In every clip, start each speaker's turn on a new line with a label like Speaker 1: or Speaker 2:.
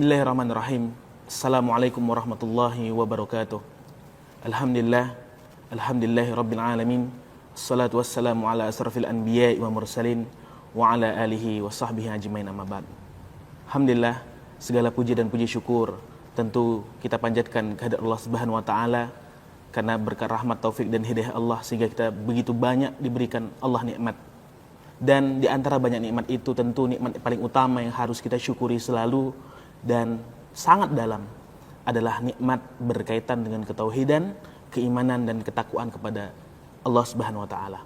Speaker 1: Bismillahirrahmanirrahim. Assalamualaikum warahmatullahi wabarakatuh. Alhamdulillahi rabbil alamin. Assalatu wassalamu ala asrafil anbiya'i wa mursalin wa ala alihi wa sahbihi ajmain, amma ba'd. Alhamdulillah, segala puji dan puji syukur tentu kita panjatkan kehadirat Allah Subhanahu wa taala karena berkat rahmat, taufik dan hidayah Allah sehingga kita begitu banyak diberikan Allah nikmat. Dan di antara banyak nikmat itu tentu nikmat paling utama yang harus kita syukuri selalu dan sangat dalam adalah nikmat berkaitan dengan ketauhidan, keimanan dan ketakwaan kepada Allah Subhanahu wa taala.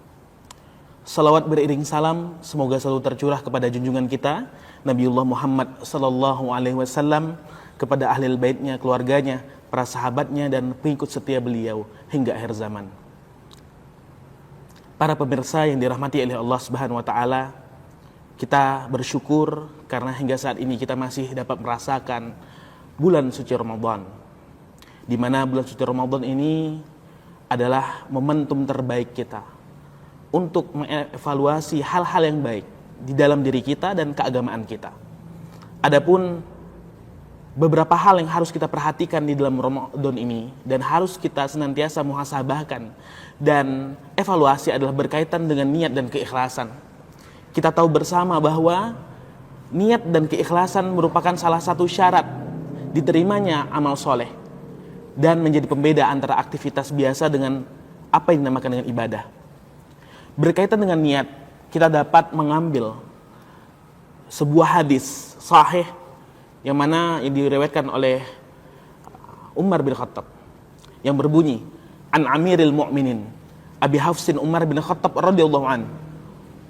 Speaker 1: Salawat beriring salam semoga selalu tercurah kepada junjungan kita Nabiullah Muhammad sallallahu alaihi wasallam, kepada ahli baitnya, keluarganya, para sahabatnya dan pengikut setia beliau hingga akhir zaman. Para pemirsa yang dirahmati oleh Allah Subhanahu wa taala, kita bersyukur karena hingga saat ini kita masih dapat merasakan bulan suci Ramadan, di mana bulan suci Ramadan ini adalah momentum terbaik kita untuk mengevaluasi hal-hal yang baik di dalam diri kita dan keagamaan kita. Adapun beberapa hal yang harus kita perhatikan di dalam Ramadan ini dan harus kita senantiasa muhasabahkan dan evaluasi adalah berkaitan dengan niat dan keikhlasan. Kita tahu bersama bahwa niat dan keikhlasan merupakan salah satu syarat diterimanya amal soleh dan menjadi pembeda antara aktivitas biasa dengan apa yang dinamakan dengan ibadah. Berkaitan dengan niat, kita dapat mengambil sebuah hadis sahih yang mana yang diriwayatkan oleh Umar bin Khattab yang berbunyi, an Amiril Mu'minin Abi Hafsin Umar bin Khattab radhiyallahu an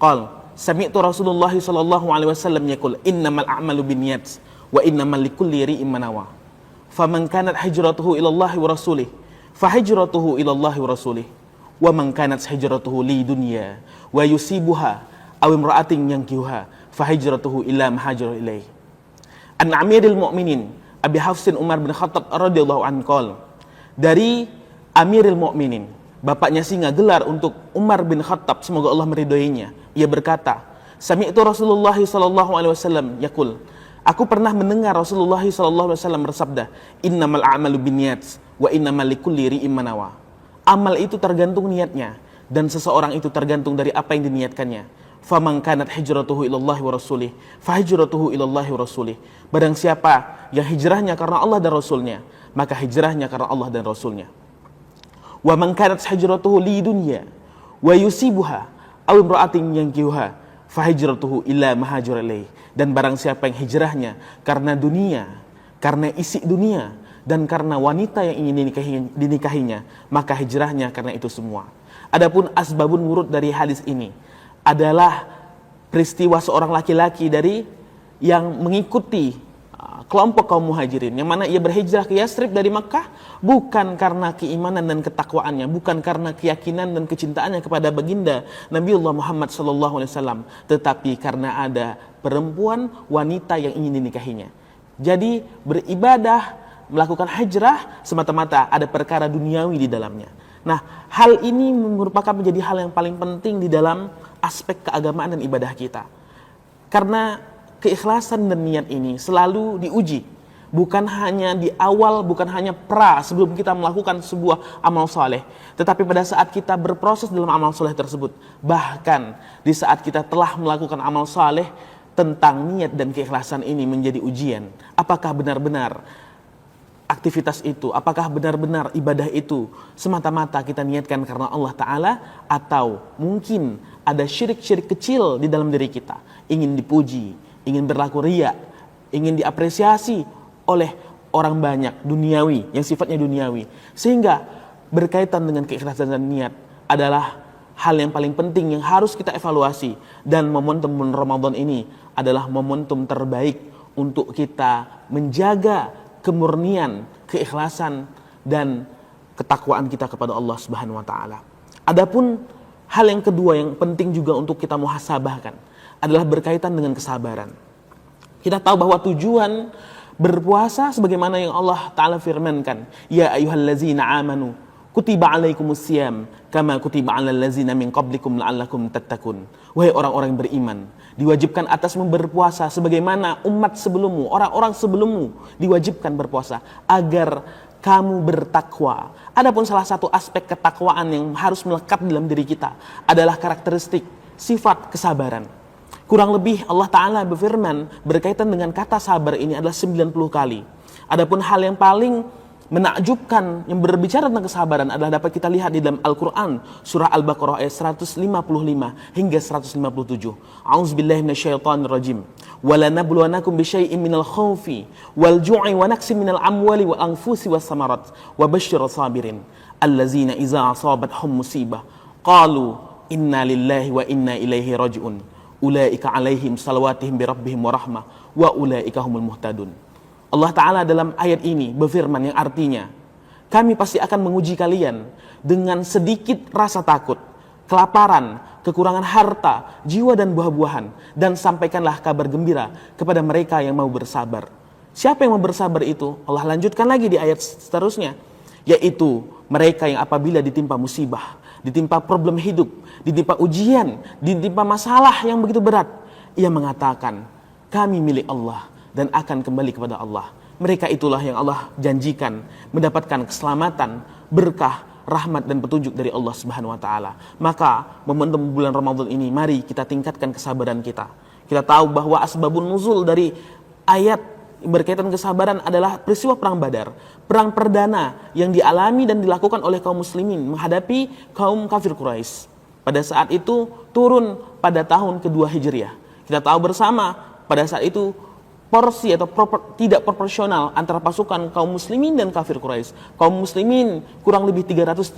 Speaker 1: qala sami'tu Rasulullah sallallahu alaihi wasallam yaqul innamal a'malu binniyat wa innamal likulli imri'in ma nawa faman kanat hijratuhu ila Allah wa rasulih fa hijratuhu ila Allah wa rasulih wa man kanat hijratuhu li dunya wa yusibuha aw imra'atin yankihuha fa hijratuhu ila ma hajara ilaih. An Amiril Mu'minin Abi Hafsin Umar bin Khattab radhiyallahu anhu qala, dari Amiril Mu'minin, bapaknya singa, gelar untuk Umar bin Khattab, semoga Allah meridhoinya. Ia berkata, sami'tu Rasulullah sallallahu alaihi wasallam yaqul, aku pernah mendengar Rasulullah sallallahu alaihi wasallam bersabda, innamal a'malu binniyat wa innamal likulli imri'in ma nawa. Amal itu tergantung niatnya dan seseorang itu tergantung dari apa yang diniatkannya. Faman kanat hijratuhu ilallahi wa rasulih fa hijratuhu ilallahi wa rasulih. Barang siapa yang hijrahnya karena Allah dan Rasulnya, maka hijrahnya karena Allah dan Rasulnya. Wa man kanat hijratuhu li dunya wa yusibuha aw imra'atin yankihuha fa hijratuhu ila ma hajara ilaih. Dan barang siapa yang hijrahnya karena dunia, karena isi dunia dan karena wanita yang ingin dinikahinya, maka hijrahnya karena itu semua. Adapun asbabun wurud dari hadis ini adalah peristiwa seorang laki-laki dari yang mengikuti kelompok kaum muhajirin, yang mana ia berhijrah ke Yasrib dari Makkah bukan karena keimanan dan ketakwaannya, bukan karena keyakinan dan kecintaannya kepada baginda Nabiullah Muhammad SAW, tetapi karena ada perempuan wanita yang ingin dinikahinya. Jadi beribadah, melakukan hijrah semata-mata ada perkara duniawi di dalamnya. Nah, hal ini merupakan menjadi hal yang paling penting di dalam aspek keagamaan dan ibadah kita. Karena keikhlasan dan niat ini selalu diuji. Bukan hanya di awal, bukan hanya sebelum kita melakukan sebuah amal soleh, tetapi pada saat kita berproses dalam amal soleh tersebut. Bahkan di saat kita telah melakukan amal soleh, tentang niat dan keikhlasan ini menjadi ujian. Apakah benar-benar aktivitas itu, apakah benar-benar ibadah itu semata-mata kita niatkan karena Allah Ta'ala, atau mungkin ada syirik-syirik kecil di dalam diri kita, ingin dipuji, ingin berlaku riya, ingin diapresiasi oleh orang banyak, duniawi, yang sifatnya duniawi, sehingga berkaitan dengan keikhlasan dan niat adalah hal yang paling penting yang harus kita evaluasi. Dan momentum Ramadan ini adalah momentum terbaik untuk kita menjaga kemurnian, keikhlasan dan ketakwaan kita kepada Allah Subhanahu wa taala. Adapun hal yang kedua yang penting juga untuk kita muhasabahkan adalah berkaitan dengan kesabaran. Kita tahu bahwa tujuan berpuasa sebagaimana yang Allah taala firmankan, ya ayyuhallazina amanu kutiba alaikumusiyam kama kutiba alal ladzina min qablikum la'allakum tattaqun. Wahai orang-orang yang beriman, diwajibkan atasmu berpuasa sebagaimana umat sebelummu, orang-orang sebelummu diwajibkan berpuasa agar kamu bertakwa. Adapun salah satu aspek ketakwaan yang harus melekat dalam diri kita adalah karakteristik sifat kesabaran. Kurang lebih Allah Ta'ala berfirman berkaitan dengan kata sabar ini adalah 90 kali. Adapun hal yang paling menakjubkan yang berbicara tentang kesabaran adalah dapat kita lihat di dalam Al-Quran surah Al-Baqarah ayat 155 hingga 157. A'udzubillahi minasyaitonirrajim. Walanabluwanakum bisyai'in minal khawfi wal ju'i wa naqsin minal amwali wal anfusi was samarat wa basyirus sabirin allazina idza asabathum musibah qalu inna lillahi wa inna ilaihi raji'un ulaika alaihim salawatihim birabbihim wa rahmah wa ulaika humul muhtadun. Allah Ta'ala dalam ayat ini berfirman yang artinya, kami pasti akan menguji kalian dengan sedikit rasa takut, kelaparan, kekurangan harta, jiwa dan buah-buahan, dan sampaikanlah kabar gembira kepada mereka yang mau bersabar. Siapa yang mau bersabar itu? Allah lanjutkan lagi di ayat seterusnya, yaitu mereka yang apabila ditimpa musibah, ditimpa problem hidup, ditimpa ujian, ditimpa masalah yang begitu berat, ia mengatakan, kami milik Allah dan akan kembali kepada Allah. Mereka itulah yang Allah janjikan mendapatkan keselamatan, berkah, rahmat dan petunjuk dari Allah Subhanahu wa taala. Maka momentum bulan Ramadan ini mari kita tingkatkan kesabaran kita. Kita tahu bahwa asbabun nuzul dari ayat berkaitan kesabaran adalah peristiwa perang Badar, perang perdana yang dialami dan dilakukan oleh kaum muslimin menghadapi kaum kafir Quraisy. Pada saat itu turun pada tahun kedua Hijriah. Kita tahu bersama pada saat itu porsi atau tidak proporsional antara pasukan kaum muslimin dan kafir Quraisy. Kaum muslimin kurang lebih 313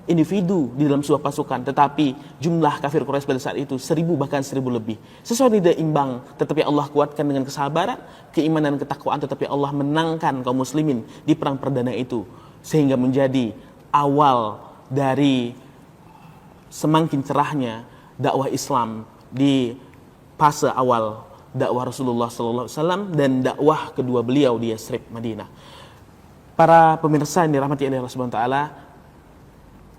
Speaker 1: individu di dalam sebuah pasukan, tetapi jumlah kafir Quraisy pada saat itu 1000 bahkan 1000 lebih. Sesuatu tidak imbang, tetapi Allah kuatkan dengan kesabaran, keimanan, ketakwaan, tetapi Allah menangkan kaum muslimin di perang perdana itu sehingga menjadi awal dari semakin cerahnya dakwah Islam di fase awal dakwah Rasulullah SAW dan dakwah kedua beliau di Yasrib, Madinah. Para pemirsa yang dirahmati oleh Allah Subhanahu wa taala,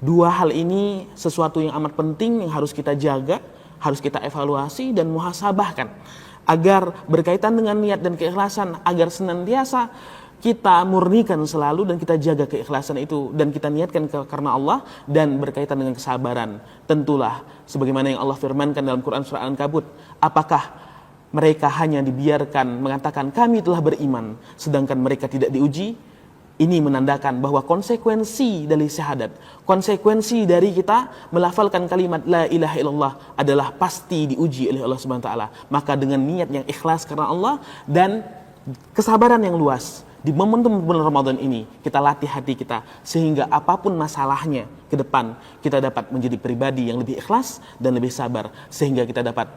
Speaker 1: dua hal ini sesuatu yang amat penting yang harus kita jaga, harus kita evaluasi dan muhasabahkan agar berkaitan dengan niat dan keikhlasan, agar senantiasa kita murnikan selalu dan kita jaga keikhlasan itu dan kita niatkan karena Allah dan berkaitan dengan kesabaran. Tentulah sebagaimana yang Allah firmankan dalam Quran surah Al-Ankabut, apakah mereka hanya dibiarkan mengatakan kami telah beriman sedangkan mereka tidak diuji? Ini menandakan bahwa konsekuensi dari syahadat, konsekuensi dari kita melafalkan kalimat la ilaha illallah adalah pasti diuji oleh Allah Subhanahu wa taala. Maka dengan niat yang ikhlas karena Allah dan kesabaran yang luas di momentum bulan Ramadan ini, kita latih hati kita sehingga apapun masalahnya ke depan kita dapat menjadi pribadi yang lebih ikhlas dan lebih sabar sehingga kita dapat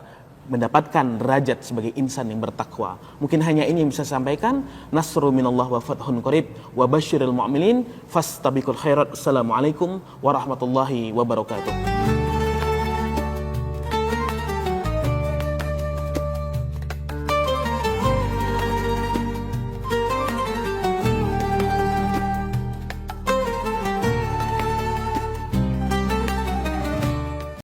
Speaker 1: mendapatkan derajat sebagai insan yang bertakwa. Mungkin hanya ini yang bisa saya sampaikan. Nasru minallah wa fathun qarib wa basyiril mu'minin fastabiqul khairat. Assalamualaikum warahmatullahi wabarakatuh.